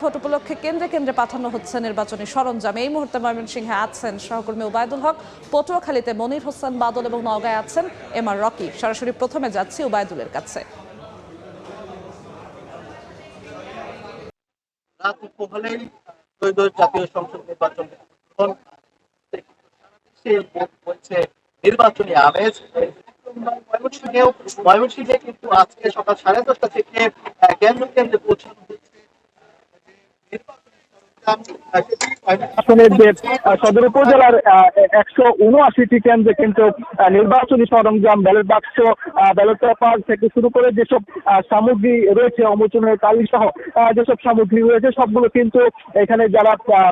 Vote উপলক্ষে কেন্দ্রে কেন্দ্রে পাঠানো হচ্ছে নির্বাচনী সরঞ্জাম। এই মুহূর্তে ময়মনসিংহে আছেন সহকর্মী ওবায়দুল হক, পটুয়াখালীতে মনির হোসেন বাদল এবং নওগাঁয় আছেন এম আর রকি। সরাসরি প্রথমে যাচ্ছি ওবায়দুলের কাছে। জাতীয় সংসদ নির্বাচন নির্বাচনী আমেজ ময়মনসিংহে কিন্তু আজকে সকাল 10:30 থেকে কেন্দ্র কেন্দ্রে পৌঁছানো হচ্ছে আসনের যে সদর উপজেলার 179টি কেন্দ্রে কিন্তু নির্বাচনী সরঞ্জাম, ব্যালট বাক্স, ব্যালট পেপার থেকে শুরু করে যেসব সামগ্রী রয়েছে, অমোচনের তালিকা সহ যেসব সামগ্রী রয়েছে সবগুলো কিন্তু এখানে যারা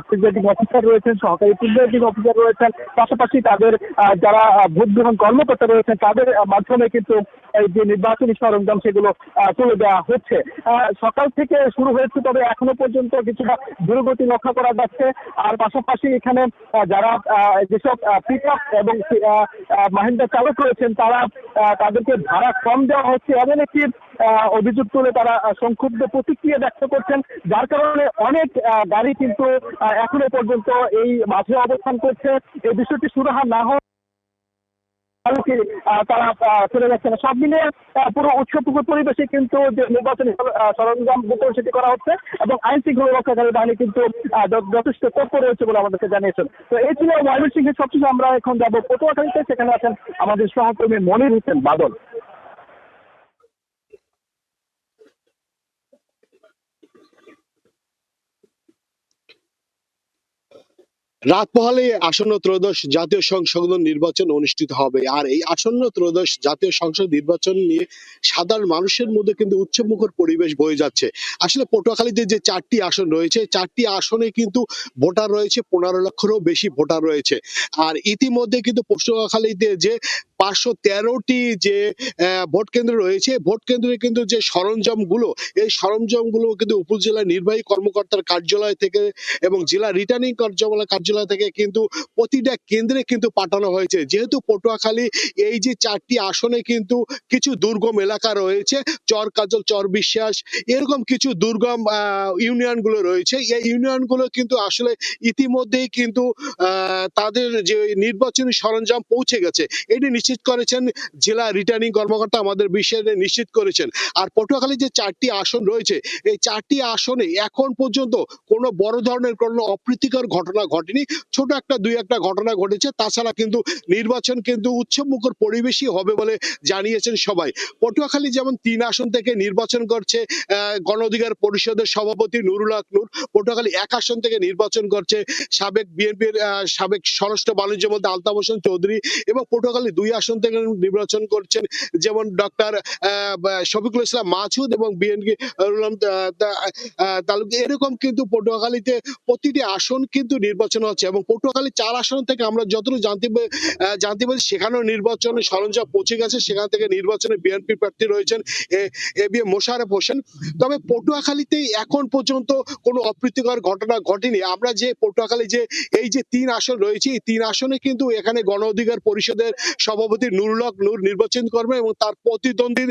প্রিজাইডিং অফিসার রয়েছেন, সহকারী প্রিজাইডিং অফিসার রয়েছেন, পাশাপাশি তাদের যারা ভোট গ্রহণ কর্মকর্তা রয়েছেন তাদের মাধ্যমে কিন্তু এই যে নির্বাচনী সরঞ্জাম সেগুলো তুলে দেওয়া হচ্ছে। সকাল থেকে শুরু হয়েছে, তবে এখনো পর্যন্ত কিছুটা দুর্গতি লক্ষ্য করা যাচ্ছে। আর পাশাপাশি এখানে যারা যেসব পিক আপ এবং মাহিন্দ্রা চালক রয়েছেন তারা তাদেরকে ভাড়া কম দেওয়া হচ্ছে এমন একটি অভিযোগ তুলে তারা সংক্ষুব্ধ প্রতিক্রিয়া ব্যক্ত করছেন, যার কারণে অনেক গাড়ি কিন্তু এখনো পর্যন্ত এই মাঝে অবস্থান করছে। এই বিষয়টি সুরাহা না হওয়া তারা চলে যাচ্ছে না। সব মিলিয়ে পুরো উৎসবমুখর পরিবেশে কিন্তু যে নির্বাচনী সরঞ্জাম বিতরণ সেটি করা হচ্ছে এবং আইন শৃঙ্খলা রক্ষাকারী বাহিনী কিন্তু যথেষ্ট তৎপর রয়েছে বলে আমাদেরকে জানিয়েছেন। তো এই ছিল ময়মনসিংহের সবচেয়ে। আমরা এখন যাবো পটুয়াখালীতে, সেখানে আছেন আমাদের সহকর্মী মনির হোসেন বাদল। রাত পোহালে আসন্ন ত্রয়োদশ জাতীয় সংসদ নির্বাচন অনুষ্ঠিত হবে। আর এই আসন্ন ত্রয়োদশ জাতীয় সংসদ নির্বাচন নিয়ে সাধারণ মানুষের মধ্যে কিন্তু উৎসবমুখর পরিবেশ বয়ে যাচ্ছে। আসলে পটুয়াখালীতে যে 4টি আসন রয়েছে, 4টি আসনে কিন্তু ভোটার রয়েছে 15 লক্ষেরও বেশি ভোটার রয়েছে। আর ইতিমধ্যে কিন্তু পটুয়াখালীতে যে 513টি যে ভোট কেন্দ্র রয়েছে, ভোট কেন্দ্রে কিন্তু যে সরঞ্জামগুলো, এই সরঞ্জামগুলো কিন্তু উপজেলা নির্বাহী কর্মকর্তার কার্যালয় থেকে এবং জেলা রিটার্নিং কার্যালয় থেকে কিন্তু প্রতিটা কেন্দ্রে কিন্তু পাঠানো হয়েছে। যেহেতু পটুয়াখালী এই যে 4টি আসনে কিন্তু কিছু দুর্গম এলাকা রয়েছে, চর কাজল, চর বিশ্বাস, এরকম কিছু দুর্গম ইউনিয়ন গুলো রয়েছে। এই ইউনিয়ন গুলো কিন্তু আসলে ইতিমধ্যেই কিন্তু তাদের যে নির্বাচনী সরঞ্জাম পৌঁছে গেছে, এটি নিশ্চিত করেছেন জেলা রিটার্নিং কর্মকর্তা, আমাদের বিষয়ে নিশ্চিত করেছেন। আর পটুয়াখালী যে 4টি আসন রয়েছে, এই 4টি আসনে এখন পর্যন্ত কোনো বড় ধরনের কোনো অপ্রীতিকর ঘটনা ঘটেনি। ছোট একটা দুই একটা ঘটনা ঘটেছে, তাছাড়া কিন্তু নির্বাচন কিন্তু উৎসবমুখর পরিবেশই হবে বলে জানিয়েছেন সবাই। পটুয়াখালী যেমন 3 আসন থেকে নির্বাচন করছে গণ অধিকার পরিষদের সভাপতি নুরুল হক নূর, পটুয়াখালী 1 আসন থেকে নির্বাচন করছে সাবেক বিএনপির সাবেক স্বরাষ্ট্র বাণিজ্য মন্ত্রী আলতাফ হোসেন চৌধুরী, এবং পটুয়াখালী 2 আসন থেকে নির্বাচন করছেন যেমন ডক্টর শফিকুল ইসলাম মাসুদ এবং বিএনপি তালুক। এরকম কিন্তু পটুয়াখালীতে প্রতিটি আসন কিন্তু নির্বাচন হচ্ছে এবং পটুয়াখালী 4 আসন থেকে আমরা যতটুকু জানতে পারি সেখানেও নির্বাচনের সরঞ্জাম পৌঁছে গেছে। সেখান থেকে নির্বাচনে বিএনপি প্রার্থী রয়েছেন A B M Mosharraf Hossain. তবে পটুয়াখালীতে এখন পর্যন্ত কোনো অপ্রীতিকর ঘটনা ঘটেনি। আমরা যে পটুয়াখালী যে এই যে 3 আসন রয়েছে, এই 3 আসনে কিন্তু এখানে গণ অধিকার পরিষদের সভাপতি নুরুল হক নূর নির্বাচন করবেন এবং তার প্রতিদ্বন্দ্বী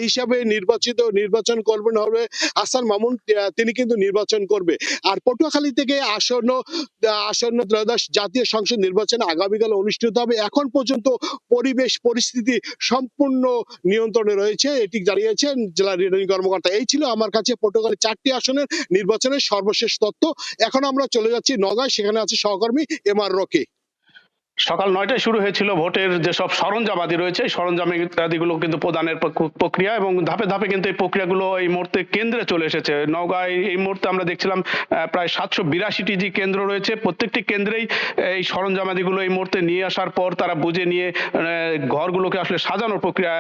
হিসাবে নির্বাচন করবেন হবে হাসান মামুন, তিনি কিন্তু নির্বাচন করবে। আর পটুয়াখালী থেকে আসন্ন ত্রয়োদশ জাতীয় সংসদ নির্বাচন আগামীকাল অনুষ্ঠিত হবে। এখন পর্যন্ত পরিস্থিতি সম্পূর্ণ নিয়ন্ত্রণে রয়েছে, এটি জানিয়েছেন জেলা রিটার্নিং কর্মকর্তা। এই ছিল আমার কাছে পটুয়াখালী 4টি আসনের নির্বাচনের সর্বশেষ তথ্য। এখন আমরা চলে যাচ্ছি নওগাঁয়, সেখানে আছে সহকর্মী এম আর রকি। সকাল 9টায় শুরু হয়েছিল ভোটের যেসব সরঞ্জামাদি রয়েছে, এই সরঞ্জামাদিগুলো কিন্তু প্রদানের প্রক্রিয়া, এবং ধাপে ধাপে কিন্তু এই প্রক্রিয়াগুলো এই মুহূর্তে কেন্দ্রে চলে এসেছে। নওগাঁয় এই মুহূর্তে আমরা দেখছিলাম প্রায় 782টি যে কেন্দ্র রয়েছে, প্রত্যেকটি কেন্দ্রেই এই সরঞ্জামাদিগুলো এই মুহূর্তে নিয়ে আসার পর তারা বুঝে নিয়ে ঘরগুলোকে আসলে সাজানোর প্রক্রিয়া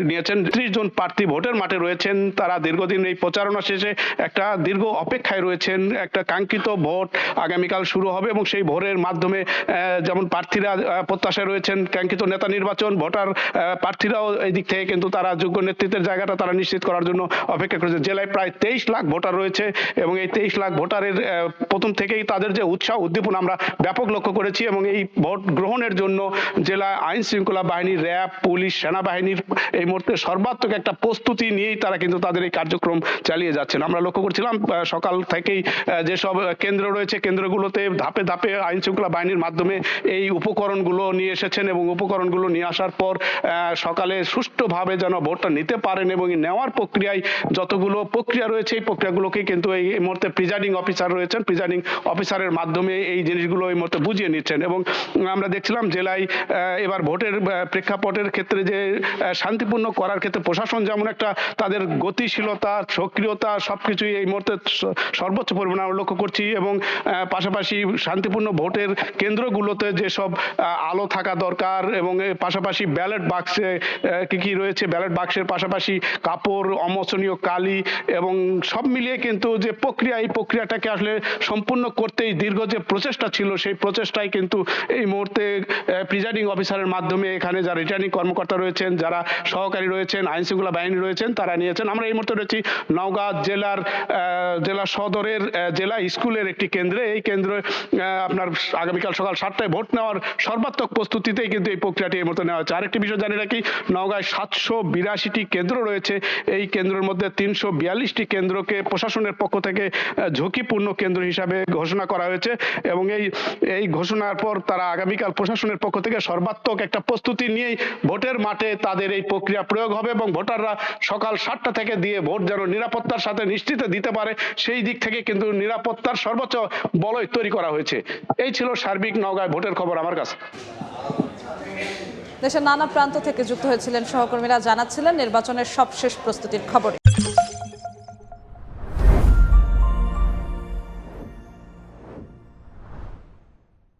নিয়েছেন। 30 জন প্রার্থী ভোটের মাঠে রয়েছেন, তারা দীর্ঘদিন এই প্রচারণা শেষে একটা দীর্ঘ অপেক্ষায় রয়েছেন। একটা কাঙ্ক্ষিত ভোট আগামীকাল শুরু হবে এবং সেই ভোটের মাধ্যমে যেমন প্রার্থীরা প্রত্যাশায় রয়েছেন কাঙ্ক্ষিত নেতা নির্বাচন। ভোটার প্রার্থীরাও এই দিক থেকে কিন্তু তারা যোগ্য নেতৃত্বের জায়গাটা তারা নিশ্চিত করার জন্য অপেক্ষা করেছে। জেলায় প্রায় 23 লাখ ভোটার রয়েছে এবং এই 23 লাখ ভোটারের প্রথম থেকেই তাদের যে উৎসাহ উদ্দীপনা আমরা ব্যাপক লক্ষ্য করেছি এবং এই ভোট গ্রহণের জন্য জেলা আইন শৃঙ্খলা বাহিনী, র্যাব, পুলিশ, সেনাবাহিনীর এই মুহূর্তে সর্বাত্মক একটা প্রস্তুতি নিয়েই তারা কিন্তু তাদের এই কার্যক্রম চালিয়ে যাচ্ছেন। আমরা লক্ষ্য করছিলাম সকাল থেকেই যেসব কেন্দ্র রয়েছে কেন্দ্রগুলোতে ধাপে ধাপে আইন শৃঙ্খলা বাহিনীর মাধ্যমে এই উপকরণগুলো নিয়ে এসেছেন এবং উপকরণগুলো নিয়ে আসার পর সকালে সুষ্ঠুভাবে যেন ভোটটা নিতে পারেন এবং নেওয়ার প্রক্রিয়ায় যতগুলো প্রক্রিয়া রয়েছে এই প্রক্রিয়াগুলোকে কিন্তু এই মুহূর্তে প্রিজাইডিং অফিসার রয়েছেন, প্রিজাইডিং অফিসারের মাধ্যমে এই জিনিসগুলো এই মুহূর্তে বুঝিয়ে নিচ্ছেন। এবং আমরা দেখছিলাম জেলায় এবার ভোটের প্রেক্ষাপটের ক্ষেত্রে যে শান্তিপূর্ণ করার ক্ষেত্রে প্রশাসন যেমন একটা তাদের গতিশীলতা, সক্রিয়তা সবকিছুই এই মুহূর্তে সর্বোচ্চ পরিমাণে আমরা লক্ষ্য করছি এবং পাশাপাশি শান্তিপূর্ণ ভোটের কেন্দ্রগুলোতে যেসব আলো থাকা দরকার এবং পাশাপাশি ব্যালট বাক্সে কি রয়েছে, ব্যালট বাক্সের পাশাপাশি কাপড়, অমোচনীয় কালি এবং সব মিলিয়ে কিন্তু যে প্রক্রিয়া এই প্রক্রিয়াটাকে আসলে সম্পূর্ণ করতেই দীর্ঘ যে প্রচেষ্টা ছিল সেই প্রচেষ্টাই কিন্তু এই মুহূর্তে প্রিজাইডিং অফিসারের মাধ্যমে এখানে যারা রিটার্নিং কর্মকর্তা রয়েছেন, যারা সহকারী রয়েছেন, আইন শৃঙ্খলা বাহিনী রয়েছেন তারা নিয়েছেন। আমরা এই মুহূর্তে রয়েছি নওগাঁ জেলা সদরের জেলা স্কুলের একটি কেন্দ্রে। এই কেন্দ্রে আপনার আগামীকাল সকাল 7টায় ভোট নেওয়ার সর্বাত্মক প্রস্তুতিতেই কিন্তু এই প্রক্রিয়াটি এই মুহূর্তে নেওয়া হচ্ছে। আরেকটি বিষয় জানি রাখি, নওগাঁয় 782টি কেন্দ্র রয়েছে। এই কেন্দ্রের মধ্যে 342টি কেন্দ্রকে প্রশাসনের পক্ষ থেকে ঝুঁকিপূর্ণ কেন্দ্র হিসাবে ঘোষণা করা হয়েছে এবং এই ঘোষণার পর তারা আগামীকাল প্রশাসনের পক্ষ থেকে সর্বাত্মক একটা প্রস্তুতি নিয়েই ভোটের মাঠে তাদের এই প্রক্রিয়া প্রয়োগ হবে এবং ভোটাররা সকাল 7টা থেকে দিয়ে ভোট যেন নিরাপত্তার সাথে নিশ্চিত দিতে পারে সেই দিক থেকে কিন্তু নিরাপত্তার সর্বোচ্চ বলয় তৈরি করা হয়েছে। এই ছিল সার্বিক নওগাঁয় ভোটের খবর আমার কাছে। দেশের নানা প্রান্ত থেকে যুক্ত হয়েছিলেন সহকর্মীরা, জানাচ্ছিলেন নির্বাচনের সবশেষ প্রস্তুতির খবর।